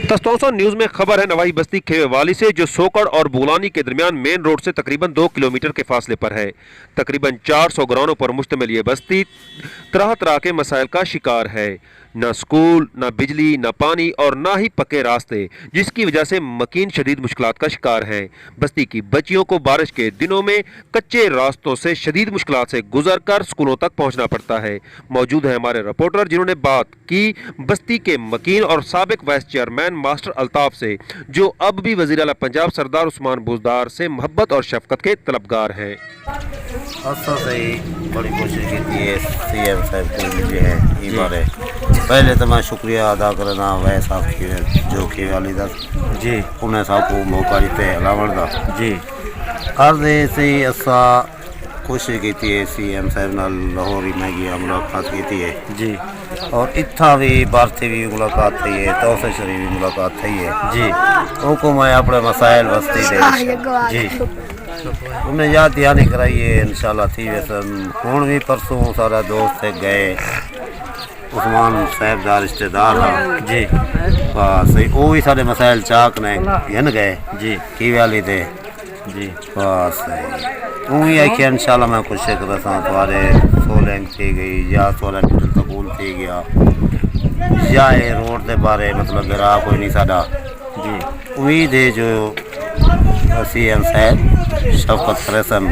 तस्तौसा news में खबर है नवाई बस्ती खेवेवाली से, जो सोकड़ और बुलानी के दरमियान मेन रोड से तकरीबन 2 किलोमीटर के फासले पर है। तकरीबन 400 घरानों पर मुश्तमिल ये बस्ती तरह तरह के मसाइल का शिकार है। न स्कूल, न बिजली, न पानी और न ही पक्के रास्ते, जिसकी वजह से मकीन शदीद मुश्किलात का शिकार है। बस्ती की बच्चियों को बारिश के दिनों में कच्चे रास्तों से शदीद मुश्किलात से गुजर कर स्कूलों तक पहुंचना पड़ता है। मौजूद है हमारे रिपोर्टर, जिन्होंने बात की बस्ती के मकीन और साबिक वाइस चेयरमैन मास्टर अल्ताफ से, जो अब भी वज़ीर आला पंजाब सरदार उस्मान बुज़दार से मोहब्बत और शफकत के तलबगार हैं। असा से बड़ी कोशिश की है CM साहब को मुझे है ये बारे। पहले तो मैं शुक्रिया अदा करना वैस साहब की जो कि वाली दा जी उन्हें साहब को मौका दिते लावण दा जी अर्दे से असा कोशिश की है CM साहब नाल लाहौर में गया मुलाकात की है जी, और इत्था भी भारती भी मुलाकात थी है, तौसे शरीफ भी मुलाकात थी है जी। उनको मैं अपने मसाइल बस्ती दे जी उन्हें याद दहानी कराई है इंशाल्लाह थी। वैसे हूँ भी परसों सारा दोस्त गए उस्मान साहब का रिश्तेदार हाँ जी, बस वो भी सारे मसाइल चाक ने हन गए जी की वाली दे जी, बस वही है कि इंशाल्लाह मैं कुछ कर तुम्हारे सोलैंग थी गई या सोलैंग मिडल स्कूल थी गया या ये रोड के बारे मतलब गिरा कोई नहीं साडा जी। उम्मीद है जो CM साहब शफकत करे सन